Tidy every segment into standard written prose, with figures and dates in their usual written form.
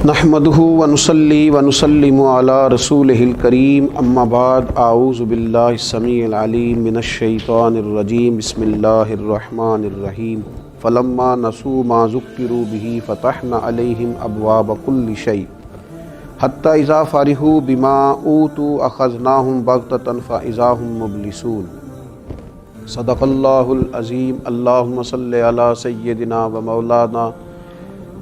نحمدہ ونصلی ونسلم علی رسولہ الکریم اما بعد اعوذ باللہ السمیع العلیم من الشیطان الرجیم بسم اللہ الرحمن الرحیم فلما نسوا ما ذکروا بہ فتحنا علیہم ابواب کل شیء حتی اذا فرحوا بما اوتوا اخذناہم بغتۃ فاذا ہم مبلسون۔ صدق اللہ العظیم۔ اللہم صلی علی سیدنا و مولانا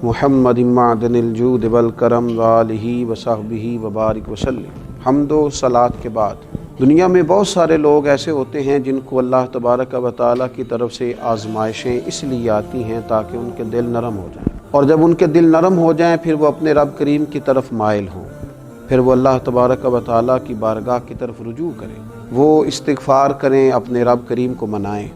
محمد معدن الجود والکرم وآلہ وصحبہ وبارک وسلم۔ حمد و صلاۃ کے بعد دنیا میں بہت سارے لوگ ایسے ہوتے ہیں جن کو اللہ تبارک و تعالیٰ کی طرف سے آزمائشیں اس لیے آتی ہیں تاکہ ان کے دل نرم ہو جائیں، اور جب ان کے دل نرم ہو جائیں پھر وہ اپنے رب کریم کی طرف مائل ہوں، پھر وہ اللہ تبارک و تعالیٰ کی بارگاہ کی طرف رجوع کریں، وہ استغفار کریں، اپنے رب کریم کو منائیں۔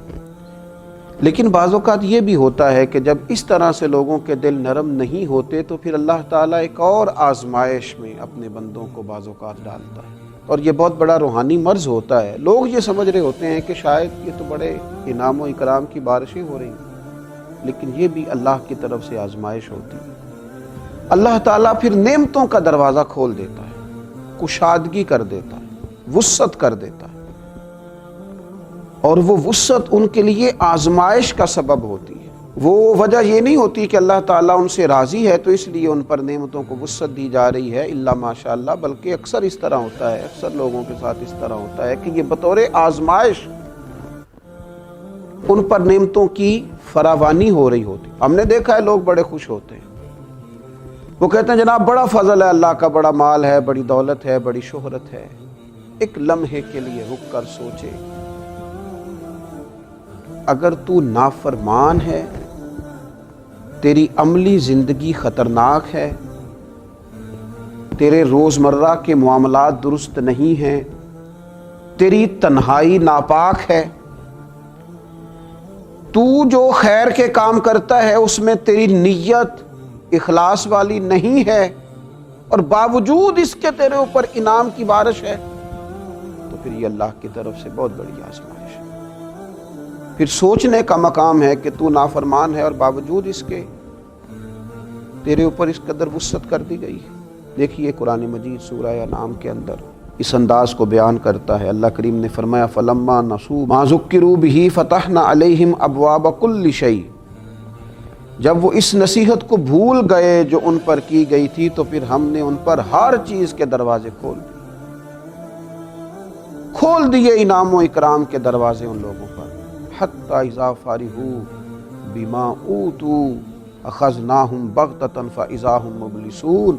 لیکن بعض اوقات یہ بھی ہوتا ہے کہ جب اس طرح سے لوگوں کے دل نرم نہیں ہوتے تو پھر اللہ تعالیٰ ایک اور آزمائش میں اپنے بندوں کو بعض اوقات ڈالتا ہے، اور یہ بہت بڑا روحانی مرض ہوتا ہے۔ لوگ یہ سمجھ رہے ہوتے ہیں کہ شاید یہ تو بڑے انعام و اکرام کی بارشیں ہو رہی ہیں، لیکن یہ بھی اللہ کی طرف سے آزمائش ہوتی ہے۔ اللہ تعالیٰ پھر نعمتوں کا دروازہ کھول دیتا ہے، کشادگی کر دیتا ہے، وسعت کر دیتا ہے، اور وہ وسعت ان کے لیے آزمائش کا سبب ہوتی ہے۔ وہ وجہ یہ نہیں ہوتی کہ اللہ تعالیٰ ان سے راضی ہے تو اس لیے ان پر نعمتوں کو وسعت دی جا رہی ہے، الا ماشاء اللہ، بلکہ اکثر اس طرح ہوتا ہے، اکثر لوگوں کے ساتھ اس طرح ہوتا ہے کہ یہ بطور آزمائش ان پر نعمتوں کی فراوانی ہو رہی ہوتی۔ ہم نے دیکھا ہے لوگ بڑے خوش ہوتے ہیں، وہ کہتے ہیں جناب بڑا فضل ہے اللہ کا، بڑا مال ہے، بڑی دولت ہے، بڑی شہرت ہے۔ ایک لمحے کے لیے رک کر سوچے، اگر تو نافرمان ہے، تیری عملی زندگی خطرناک ہے، تیرے روزمرہ کے معاملات درست نہیں ہیں، تیری تنہائی ناپاک ہے، تو جو خیر کے کام کرتا ہے اس میں تیری نیت اخلاص والی نہیں ہے، اور باوجود اس کے تیرے اوپر انعام کی بارش ہے، تو پھر یہ اللہ کی طرف سے بہت بڑی آزمائش ہے۔ پھر سوچنے کا مقام ہے کہ تو نافرمان ہے اور باوجود اس کے تیرے اوپر اس قدر وسعت کر دی گئی ہے۔ دیکھیے قرآن مجید سورہ انعام کے اندر اس انداز کو بیان کرتا ہے۔ اللہ کریم نے فرمایا فَلَمَّا نَسُوا مَا ذُكِّرُوا بِهِ فَتَحْنَا عَلَيْهِمْ أَبْوَابَ كُلِّ شَيْءٍ، جب وہ اس نصیحت کو بھول گئے جو ان پر کی گئی تھی تو پھر ہم نے ان پر ہر چیز کے دروازے کھول دیے انعام و اکرام کے دروازے ان لوگوں پر۔ حتی اذا فرحوا بما اوتوا اخذناہم بغتۃ فاذا ہم مبلسون،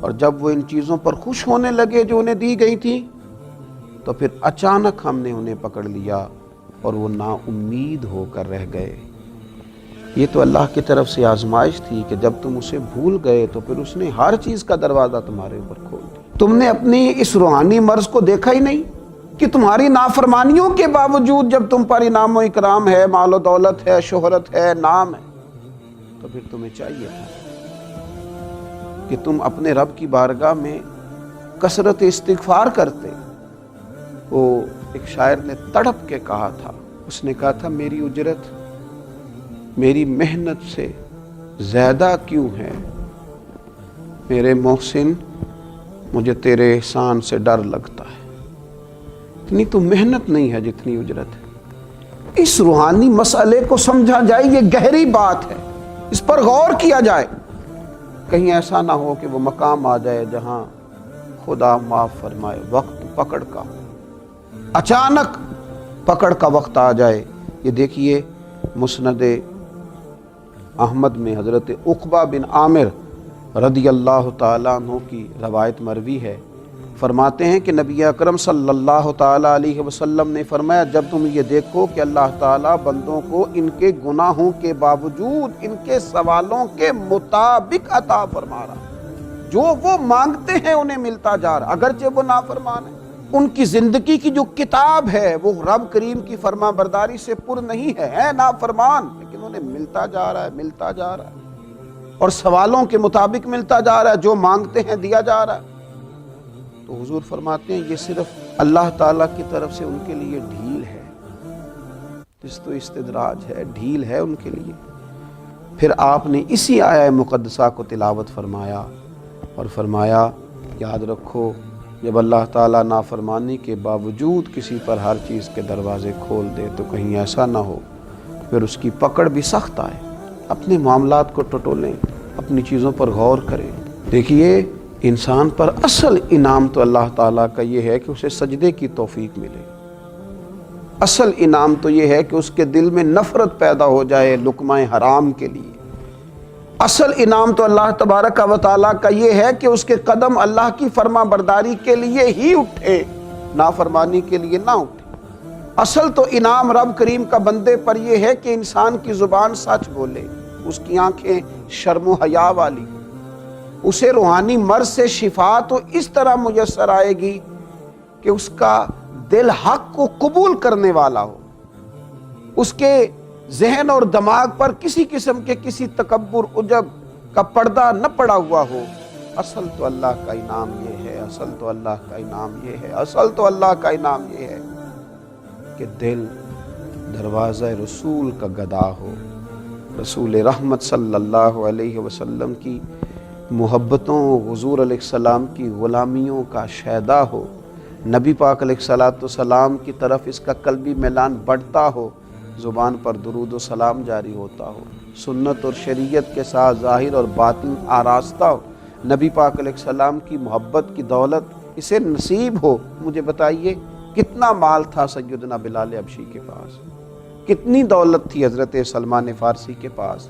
اور جب وہ ان چیزوں پر خوش ہونے لگے جو انہیں دی گئی تھی تو پھر اچانک ہم نے انہیں پکڑ لیا اور وہ نا امید ہو کر رہ گئے۔ یہ تو اللہ کی طرف سے آزمائش تھی کہ جب تم اسے بھول گئے تو پھر اس نے ہر چیز کا دروازہ تمہارے اوپر کھول دیا۔ تم نے اپنی اس روحانی مرض کو دیکھا ہی نہیں کہ تمہاری نافرمانیوں کے باوجود جب تم پر انعام و اکرام ہے، مال و دولت ہے، شہرت ہے، نام ہے، تو پھر تمہیں چاہیے تھا کہ تم اپنے رب کی بارگاہ میں کثرت استغفار کرتے۔ وہ ایک شاعر نے تڑپ کے کہا تھا، اس نے کہا تھا میری اجرت میری محنت سے زیادہ کیوں ہے، میرے محسن مجھے تیرے احسان سے ڈر لگتا ہے۔ اتنی تو محنت نہیں ہے جتنی اجرت ہے۔ اس روحانی مسئلے کو سمجھا جائے، یہ گہری بات ہے، اس پر غور کیا جائے، کہیں ایسا نہ ہو کہ وہ مقام آ جائے جہاں خدا معاف فرمائے وقت پکڑ کا، اچانک پکڑ کا وقت آ جائے۔ یہ دیکھیے مسند احمد میں حضرت عقبہ بن عامر رضی اللہ تعالیٰ عنہ کی روایت مروی ہے، فرماتے ہیں کہ نبی اکرم صلی اللہ تعالیٰ علیہ وسلم نے فرمایا جب تم یہ دیکھو کہ اللہ تعالیٰ بندوں کو ان کے گناہوں کے باوجود ان کے سوالوں کے مطابق عطا فرما رہا، جو وہ مانگتے ہیں انہیں ملتا جا رہا، اگرچہ وہ نافرمان ہیں، ان کی زندگی کی جو کتاب ہے وہ رب کریم کی فرما برداری سے پر نہیں ہے نافرمان، لیکن انہیں ملتا جا رہا ہے، ملتا جا رہا ہے، اور سوالوں کے مطابق ملتا جا رہا ہے، جو مانگتے ہیں دیا جا رہا ہے۔ تو حضور فرماتے ہیں یہ صرف اللہ تعالیٰ کی طرف سے ان کے لیے ڈھیل ہے، جس تو استدراج ہے، ڈھیل ہے ان کے لیے۔ پھر آپ نے اسی آیہ مقدسہ کو تلاوت فرمایا اور فرمایا یاد رکھو جب اللہ تعالیٰ نافرمانی کے باوجود کسی پر ہر چیز کے دروازے کھول دے تو کہیں ایسا نہ ہو پھر اس کی پکڑ بھی سخت آئے۔ اپنے معاملات کو ٹٹولیں، اپنی چیزوں پر غور کریں۔ دیکھیے انسان پر اصل انعام تو اللہ تعالیٰ کا یہ ہے کہ اسے سجدے کی توفیق ملے۔ اصل انعام تو یہ ہے کہ اس کے دل میں نفرت پیدا ہو جائے لقمہ حرام کے لیے۔ اصل انعام تو اللہ تبارک و تعالیٰ کا یہ ہے کہ اس کے قدم اللہ کی فرما برداری کے لیے ہی اٹھے، نافرمانی کے لیے نہ اٹھے۔ اصل تو انعام رب کریم کا بندے پر یہ ہے کہ انسان کی زبان سچ بولے، اس کی آنکھیں شرم و حیا والی، اسے روحانی مرض سے شفا تو اس طرح میسر آئے گی کہ اس کا دل حق کو قبول کرنے والا ہو، اس کے ذہن اور دماغ پر کسی قسم کے کسی تکبر عجب کا پردہ نہ پڑا ہوا ہو۔ اصل تو اللہ کا انعام یہ ہے، اصل تو اللہ کا انعام یہ ہے، اصل تو اللہ کا انعام یہ ہے کہ دل دروازہ رسول کا گدا ہو، رسول رحمت صلی اللہ علیہ وسلم کی محبتوں، حضور علیہ السلام کی غلامیوں کا شیدا ہو، نبی پاک علیہ السلام کی طرف اس کا قلبی میلان بڑھتا ہو، زبان پر درود و سلام جاری ہوتا ہو، سنت اور شریعت کے ساتھ ظاہر اور باطن آراستہ ہو، نبی پاک علیہ السلام کی محبت کی دولت اسے نصیب ہو۔ مجھے بتائیے کتنا مال تھا سیدنا بلال حبشی کے پاس، کتنی دولت تھی حضرت سلمان فارسی کے پاس،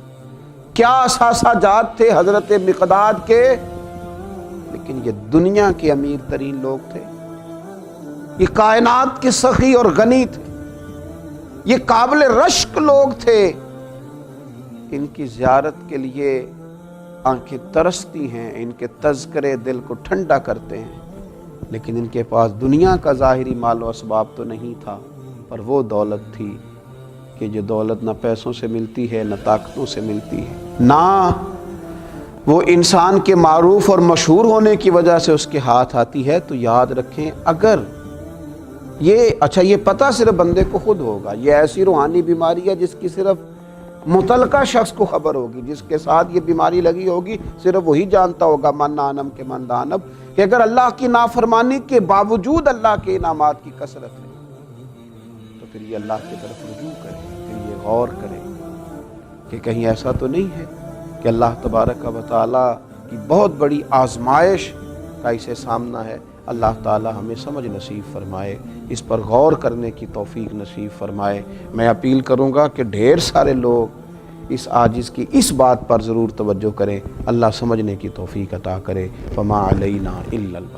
کیا اثاثہ جات تھے حضرت مقداد کے، لیکن یہ دنیا کے امیر ترین لوگ تھے، یہ کائنات کے سخی اور غنی تھے، یہ قابل رشک لوگ تھے، ان کی زیارت کے لیے آنکھیں ترستی ہیں، ان کے تذکرے دل کو ٹھنڈا کرتے ہیں، لیکن ان کے پاس دنیا کا ظاہری مال و اسباب تو نہیں تھا، پر وہ دولت تھی کہ جو دولت نہ پیسوں سے ملتی ہے نہ طاقتوں سے ملتی ہے، نہ وہ انسان کے معروف اور مشہور ہونے کی وجہ سے اس کے ہاتھ آتی ہے۔ تو یاد رکھیں اگر یہ پتہ صرف بندے کو خود ہوگا، یہ ایسی روحانی بیماری ہے جس کی صرف متعلقہ شخص کو خبر ہوگی، جس کے ساتھ یہ بیماری لگی ہوگی صرف وہی جانتا ہوگا، من نانم کے من دانب، کہ اگر اللہ کی نافرمانی کے باوجود اللہ کے انعامات کی کثرت ہے تو پھر یہ اللہ کی طرف رجوع کرے، پھر یہ غور کرے کہ کہیں ایسا تو نہیں ہے کہ اللہ تبارک و تعالیٰ کی بہت بڑی آزمائش کا اسے سامنا ہے۔ اللہ تعالی ہمیں سمجھ نصیب فرمائے، اس پر غور کرنے کی توفیق نصیب فرمائے۔ میں اپیل کروں گا کہ ڈھیر سارے لوگ اس عاجز کی اس بات پر ضرور توجہ کریں، اللہ سمجھنے کی توفیق عطا کرے۔ فما علینا الا البلاغ۔